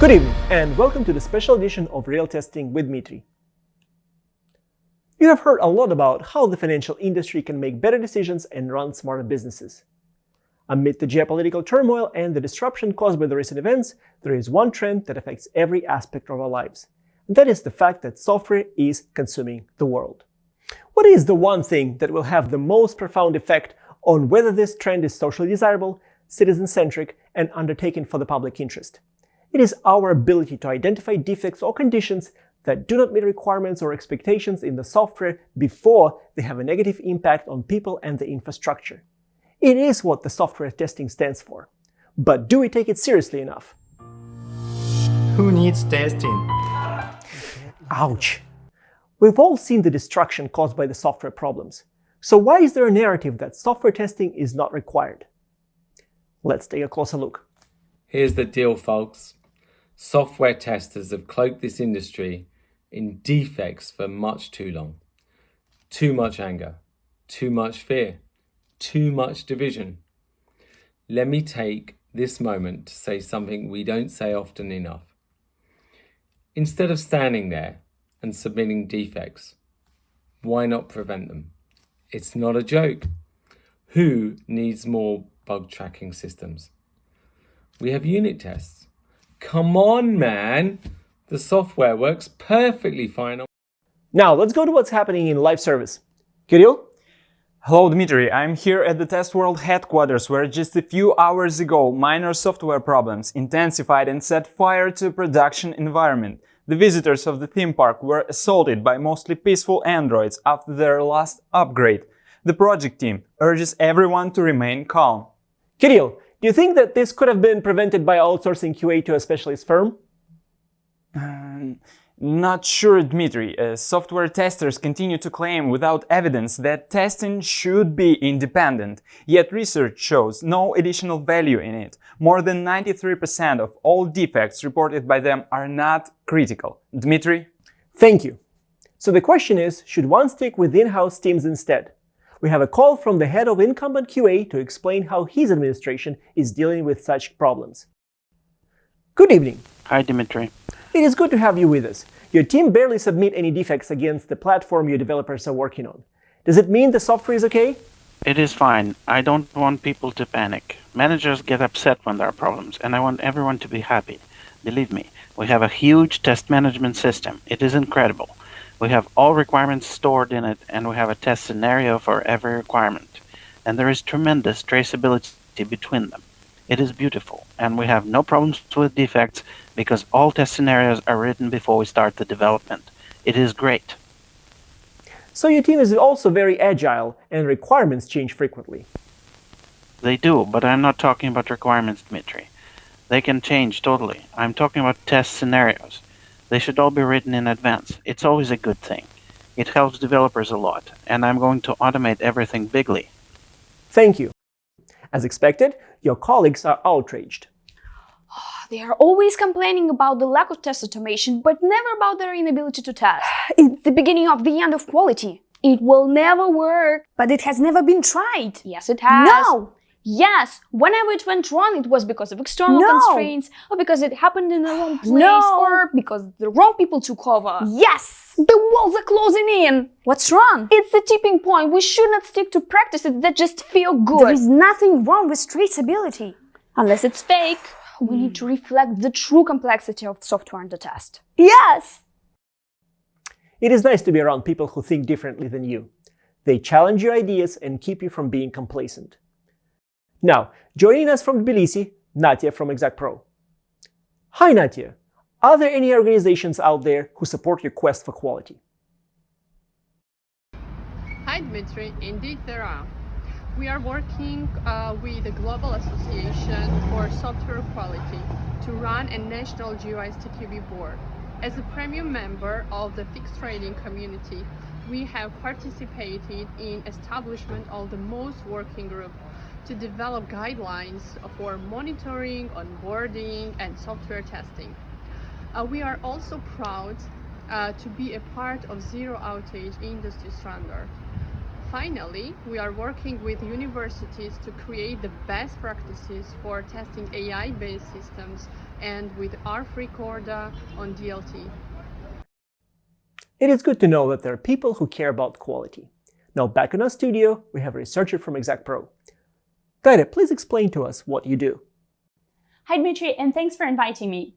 Good evening, and welcome to the special edition of Real Testing with Dmitry. You have heard a lot about how the financial industry can make better decisions and run smarter businesses. Amid the geopolitical turmoil and the disruption caused by the recent events, there is one trend that affects every aspect of our lives, and that is the fact that software is consuming the world. What is the one thing that will have the most profound effect on whether this trend is socially desirable, citizen-centric, and undertaken for the public interest? It is our ability to identify defects or conditions that do not meet requirements or expectations in the software before they have a negative impact on people and the infrastructure. It is what the software testing stands for. But do we take it seriously enough? Who needs testing? Ouch! We've all seen the destruction caused by the software problems. So why is there a narrative that software testing is not required? Let's take a closer look. Here's the deal, folks. Software testers have cloaked this industry in defects for much too long. Too much anger, too much fear, too much division. Let me take this moment to say something we don't say often enough. Instead of standing there and submitting defects, why not prevent them? It's not a joke. Who needs more bug tracking systems? We have unit tests. Come on, man. The software works perfectly fine. Now, let's go to what's happening in live service. Kirill? Hello, Dmitry. I'm here at the Test World headquarters, where just a few hours ago, minor software problems intensified and set fire to a production environment. The visitors of the theme park were assaulted by mostly peaceful androids after their last upgrade. The project team urges everyone to remain calm. Kirill, do you think that this could have been prevented by outsourcing QA to a specialist firm? Not sure, Dmitry. Software testers continue to claim without evidence that testing should be independent. Yet research shows no additional value in it. More than 93% of all defects reported by them are not critical. Dmitry? Thank you. So the question is, should one stick with in-house teams instead? We have a call from the head of incumbent QA to explain how his administration is dealing with such problems. Good evening. Hi, Dmitry. It is good to have you with us. Your team barely submit any defects against the platform your developers are working on. Does it mean the software is okay? It is fine. I don't want people to panic. Managers get upset when there are problems, and I want everyone to be happy. Believe me, we have a huge test management system. It is incredible. We have all requirements stored in it, and we have a test scenario for every requirement. And there is tremendous traceability between them. It is beautiful, and we have no problems with defects because all test scenarios are written before we start the development. It is great. So your team is also very agile, and requirements change frequently. They do, but I'm not talking about requirements, Dmitry. They can change totally. I'm talking about test scenarios. They should all be written in advance. It's always a good thing. It helps developers a lot, and I'm going to automate everything bigly. Thank you. As expected, your colleagues are outraged. They are always complaining about the lack of test automation, but never about their inability to test. It's the beginning of the end of quality. It will never work. But it has never been tried. Yes, it has. No! Yes, whenever it went wrong, it was because of external No. constraints, or because it happened in the wrong place, No. or because the wrong people took over. Yes! The walls are closing in. What's wrong? It's the tipping point. We should not stick to practices that just feel good. There is nothing wrong with traceability. Unless it's fake, we need to reflect the true complexity of software under test. Yes! It is nice to be around people who think differently than you. They challenge your ideas and keep you from being complacent. Now, joining us from Tbilisi, Natya from Exactpro. Hi, Natya. Are there any organizations out there who support your quest for quality? Hi, Dmitry. Indeed, there are. We are working with the Global Association for Software Quality to run a national GUI TQB board. As a premium member of the fixed trading community, we have participated in establishment of the most working group to develop guidelines for monitoring, onboarding, and software testing. We are also proud to be a part of zero outage industry standard. Finally, we are working with universities to create the best practices for testing AI-based systems and with our free Corda on DLT. It is good to know that there are people who care about quality. Now back in our studio, we have a researcher from Exactpro. Darya, please explain to us what you do. Hi Dmitry, and thanks for inviting me.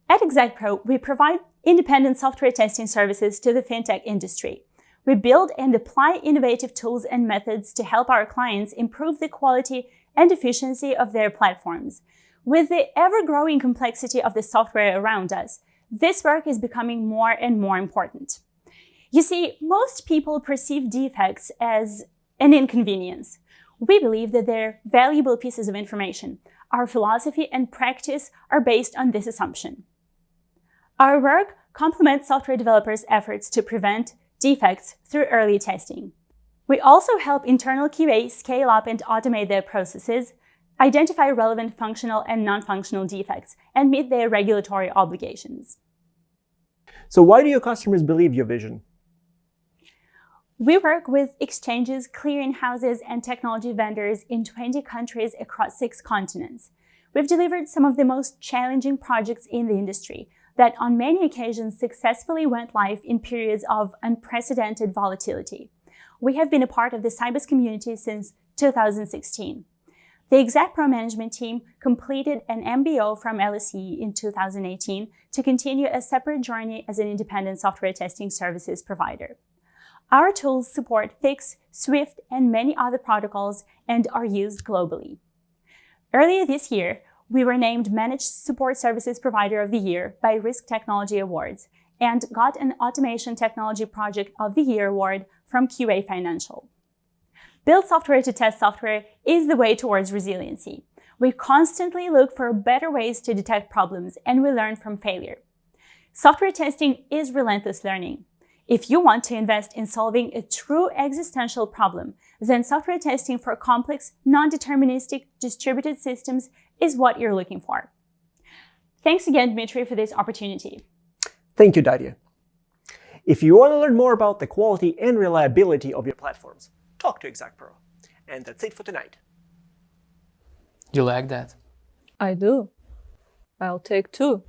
At Exactpro, we provide independent software testing services to the FinTech industry. We build and apply innovative tools and methods to help our clients improve the quality and efficiency of their platforms. With the ever-growing complexity of the software around us, this work is becoming more and more important. You see, most people perceive defects as an inconvenience. We believe that they're valuable pieces of information. Our philosophy and practice are based on this assumption. Our work complements software developers' efforts to prevent defects through early testing. We also help internal QA scale up and automate their processes, identify relevant functional and non-functional defects, and meet their regulatory obligations. So why do your customers believe your vision? We work with exchanges, clearinghouses, and technology vendors in 20 countries across 6 continents. We've delivered some of the most challenging projects in the industry that on many occasions successfully went live in periods of unprecedented volatility. We have been a part of the Sibos community since 2016. The Exactpro management team completed an MBO from LSE in 2018 to continue a separate journey as an independent software testing services provider. Our tools support Fix, Swift, and many other protocols and are used globally. Earlier this year, we were named Managed Support Services Provider of the Year by Risk Technology Awards and got an Automation Technology Project of the Year award from QA Financial. Build software to test software is the way towards resiliency. We constantly look for better ways to detect problems and we learn from failure. Software testing is relentless learning. If you want to invest in solving a true existential problem, then software testing for complex, non-deterministic, distributed systems is what you're looking for. Thanks again, Dmitry, for this opportunity. Thank you, Darya. If you want to learn more about the quality and reliability of your platforms, talk to Exactpro. And that's it for tonight. You like that? I do. I'll take 2.